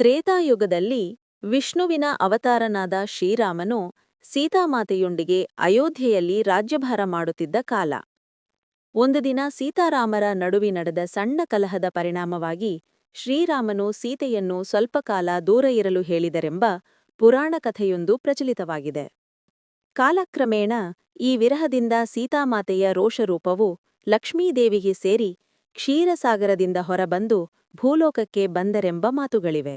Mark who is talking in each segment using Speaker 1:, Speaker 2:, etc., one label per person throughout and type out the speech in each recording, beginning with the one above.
Speaker 1: ತ್ರೇತಾಯುಗದಲ್ಲಿ ವಿಷ್ಣುವಿನ ಅವತಾರನಾದ ಶ್ರೀರಾಮನು ಸೀತಾಮಾತೆಯೊಂದಿಗೆ ಅಯೋಧ್ಯೆಯಲ್ಲಿ ರಾಜ್ಯಭಾರ ಮಾಡುತ್ತಿದ್ದ ಕಾಲ. ಒಂದು ದಿನ ಸೀತಾರಾಮರ ನಡುವೆ ನಡೆದ ಸಣ್ಣ ಕಲಹದ ಪರಿಣಾಮವಾಗಿ ಶ್ರೀರಾಮನು ಸೀತೆಯನ್ನು ಸ್ವಲ್ಪ ಕಾಲ ದೂರ ಇರಲು ಹೇಳಿದರೆಂಬ ಪುರಾಣ ಕಥೆಯೊಂದು ಪ್ರಚಲಿತವಾಗಿದೆ. ಕಾಲಕ್ರಮೇಣ ಈ ವಿರಹದಿಂದ ಸೀತಾಮಾತೆಯ ರೋಷರೂಪವು ಲಕ್ಷ್ಮೀದೇವಿಗೆ ಸೇರಿ ಕ್ಷೀರಸಾಗರದಿಂದ ಹೊರಬಂದು ಭೂಲೋಕಕ್ಕೆ ಬಂದರೆಂಬ ಮಾತುಗಳಿವೆ.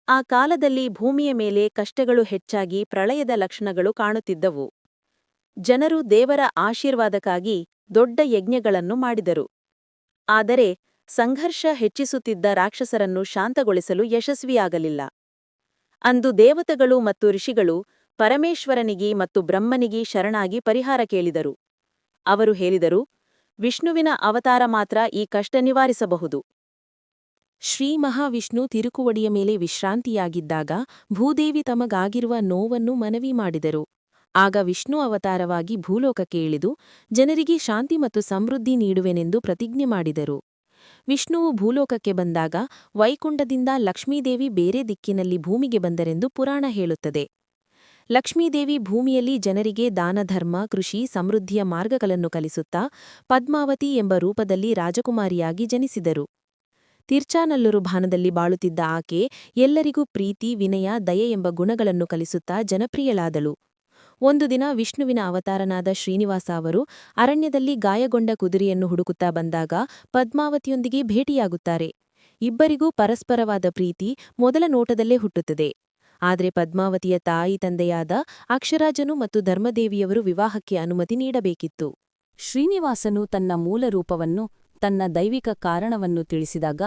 Speaker 1: ಆ ಕಾಲದಲ್ಲಿ ಭೂಮಿಯ ಮೇಲೆ ಕಷ್ಟಗಳು ಹೆಚ್ಚಾಗಿ ಪ್ರಳಯದ ಲಕ್ಷಣಗಳು ಕಾಣುತ್ತಿದ್ದವು. ಜನರು ದೇವರ ಆಶೀರ್ವಾದಕ್ಕಾಗಿ ದೊಡ್ಡ ಯಜ್ಞಗಳನ್ನು ಮಾಡಿದರು. ಆದರೆ ಸಂಘರ್ಷ ಹೆಚ್ಚಿಸುತ್ತಿದ್ದ ರಾಕ್ಷಸರನ್ನು ಶಾಂತಗೊಳಿಸಲು ಯಶಸ್ವಿಯಾಗಲಿಲ್ಲ. ಅಂದು ದೇವತೆಗಳು ಮತ್ತು ಋಷಿಗಳು ಪರಮೇಶ್ವರನಿಗೆ ಮತ್ತು ಬ್ರಹ್ಮನಿಗೆ ಶರಣಾಗಿ ಪರಿಹಾರ ಕೇಳಿದರು. ಅವರು ಹೇಳಿದರು, ವಿಷ್ಣುವಿನ ಅವತಾರ ಮಾತ್ರ ಈ ಕಷ್ಟ ನಿವಾರಿಸಬಹುದು.
Speaker 2: ಶ್ರೀ ಮಹಾವಿಷ್ಣು ತಿರುಕುವಡಿಯ ಮೇಲೆ ವಿಶ್ರಾಂತಿಯಾಗಿದ್ದಾಗ ಭೂದೇವಿ ತಮಗಾಗಿರುವ ನೋವನ್ನು ಮನವಿ ಮಾಡಿದರು. ಆಗ ವಿಷ್ಣು ಅವತಾರವಾಗಿ ಭೂಲೋಕಕ್ಕೆ ಇಳಿದು ಜನರಿಗೆ ಶಾಂತಿ ಮತ್ತು ಸಮೃದ್ಧಿ ನೀಡುವೆನೆಂದು ಪ್ರತಿಜ್ಞೆ ಮಾಡಿದರು. ವಿಷ್ಣುವು ಭೂಲೋಕಕ್ಕೆ ಬಂದಾಗ ವೈಕುಂಠದಿಂದ ಲಕ್ಷ್ಮೀದೇವಿ ಬೇರೆ ದಿಕ್ಕಿನಲ್ಲಿ ಭೂಮಿಗೆ ಬಂದರೆಂದು ಪುರಾಣ ಹೇಳುತ್ತದೆ. ಲಕ್ಷ್ಮೀದೇವಿ ಭೂಮಿಯಲ್ಲಿ ಜನರಿಗೆ ದಾನಧರ್ಮ, ಕೃಷಿ, ಸಮೃದ್ಧಿಯ ಮಾರ್ಗಗಳನ್ನು ಕಲಿಸುತ್ತಾ ಪದ್ಮಾವತಿ ಎಂಬ ರೂಪದಲ್ಲಿ ರಾಜಕುಮಾರಿಯಾಗಿ ಜನಿಸಿದರು. ತಿರ್ಚಾನಲ್ಲೂರು ಭಾನದಲ್ಲಿ ಬಾಳುತ್ತಿದ್ದ ಆಕೆ ಎಲ್ಲರಿಗೂ ಪ್ರೀತಿ, ವಿನಯ, ದಯೆ ಎಂಬ ಗುಣಗಳನ್ನು ಕಲಿಸುತ್ತಾ ಜನಪ್ರಿಯಳಾದಳು. ಒಂದು ದಿನ ವಿಷ್ಣುವಿನ ಅವತಾರನಾದ ಶ್ರೀನಿವಾಸ ಅವರು ಅರಣ್ಯದಲ್ಲಿ ಗಾಯಗೊಂಡ ಕುದುರೆಯನ್ನು ಹುಡುಕುತ್ತಾ ಬಂದಾಗ ಪದ್ಮಾವತಿಯೊಂದಿಗೆ ಭೇಟಿಯಾಗುತ್ತಾರೆ. ಇಬ್ಬರಿಗೂ ಪರಸ್ಪರವಾದ ಪ್ರೀತಿ ಮೊದಲ ನೋಟದಲ್ಲೇ ಹುಟ್ಟುತ್ತದೆ. ಆದರೆ ಪದ್ಮಾವತಿಯ ತಾಯಿ ತಂದೆಯಾದ ಅಕ್ಷರಾಜನು ಮತ್ತು ಧರ್ಮದೇವಿಯವರು ವಿವಾಹಕ್ಕೆ ಅನುಮತಿ ನೀಡಬೇಕಿತ್ತು. ಶ್ರೀನಿವಾಸನು ತನ್ನ ಮೂಲ ರೂಪವನ್ನು, ತನ್ನ ದೈವಿಕ ಕಾರಣವನ್ನು ತಿಳಿಸಿದಾಗ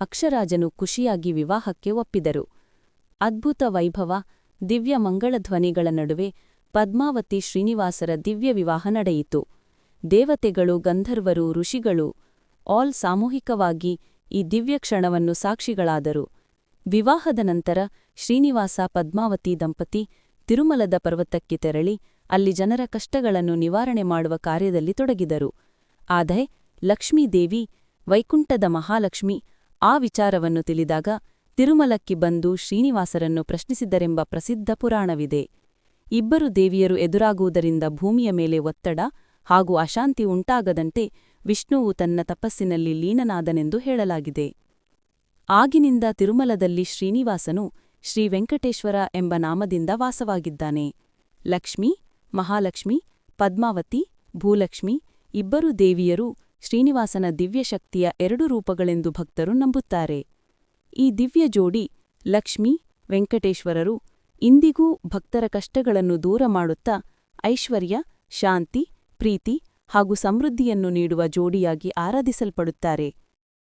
Speaker 2: ಅಕ್ಷರಾಜನು ಖುಷಿಯಾಗಿ ವಿವಾಹಕ್ಕೆ ಒಪ್ಪಿದರು. ಅದ್ಭುತ ವೈಭವ, ದಿವ್ಯ ಮಂಗಳಧ್ವನಿಗಳ ನಡುವೆ ಪದ್ಮಾವತಿ ಶ್ರೀನಿವಾಸರ ದಿವ್ಯ ವಿವಾಹ ನಡೆಯಿತು. ದೇವತೆಗಳು, ಗಂಧರ್ವರು, ಋಷಿಗಳು ಆಲ್ ಸಾಮೂಹಿಕವಾಗಿ ಈ ದಿವ್ಯ ಕ್ಷಣವನ್ನು ಸಾಕ್ಷಿಗಳಾದರು. ವಿವಾಹದ ನಂತರ ಶ್ರೀನಿವಾಸ ಪದ್ಮಾವತಿ ದಂಪತಿ ತಿರುಮಲದ ಪರ್ವತಕ್ಕೆ ತೆರಳಿ ಅಲ್ಲಿ ಜನರ ಕಷ್ಟಗಳನ್ನು ನಿವಾರಣೆ ಮಾಡುವ ಕಾರ್ಯದಲ್ಲಿ ತೊಡಗಿದರು. ಆದರೆ ಲಕ್ಷ್ಮೀದೇವಿ, ವೈಕುಂಠದ ಮಹಾಲಕ್ಷ್ಮಿ, ಆ ವಿಚಾರವನ್ನು ತಿಳಿದಾಗ ತಿರುಮಲಕ್ಕೆ ಬಂದು ಶ್ರೀನಿವಾಸರನ್ನು ಪ್ರಶ್ನಿಸಿದರೆಂಬ ಪ್ರಸಿದ್ಧ ಪುರಾಣವಿದೆ. ಇಬ್ಬರು ದೇವಿಯರು ಎದುರಾಗುವುದರಿಂದ ಭೂಮಿಯ ಮೇಲೆ ಒತ್ತಡ ಹಾಗೂ ಅಶಾಂತಿ ಉಂಟಾಗದಂತೆ ವಿಷ್ಣುವು ತನ್ನ ತಪಸ್ಸಿನಲ್ಲಿ ಲೀನನಾದನೆಂದು ಹೇಳಲಾಗಿದೆ. ಆಗಿನಿಂದ ತಿರುಮಲದಲ್ಲಿ ಶ್ರೀನಿವಾಸನು ಶ್ರೀ ವೆಂಕಟೇಶ್ವರ ಎಂಬ ನಾಮದಿಂದ ವಾಸವಾಗಿದ್ದಾನೆ. ಲಕ್ಷ್ಮಿ, ಮಹಾಲಕ್ಷ್ಮಿ, ಪದ್ಮಾವತಿ, ಭೂಲಕ್ಷ್ಮಿ ಇಬ್ಬರು ದೇವಿಯರು ಶ್ರೀನಿವಾಸನ ದಿವ್ಯಶಕ್ತಿಯ ಎರಡು ರೂಪಗಳೆಂದು ಭಕ್ತರು ನಂಬುತ್ತಾರೆ. ಈ ದಿವ್ಯ ಜೋಡಿ ಲಕ್ಷ್ಮೀ ವೆಂಕಟೇಶ್ವರರು ಇಂದಿಗೂ ಭಕ್ತರ ಕಷ್ಟಗಳನ್ನು ದೂರ ಮಾಡುತ್ತಾ ಐಶ್ವರ್ಯ, ಶಾಂತಿ, ಪ್ರೀತಿ ಹಾಗೂ ಸಮೃದ್ಧಿಯನ್ನು ನೀಡುವ ಜೋಡಿಯಾಗಿ ಆರಾಧಿಸಲ್ಪಡುತ್ತಾರೆ.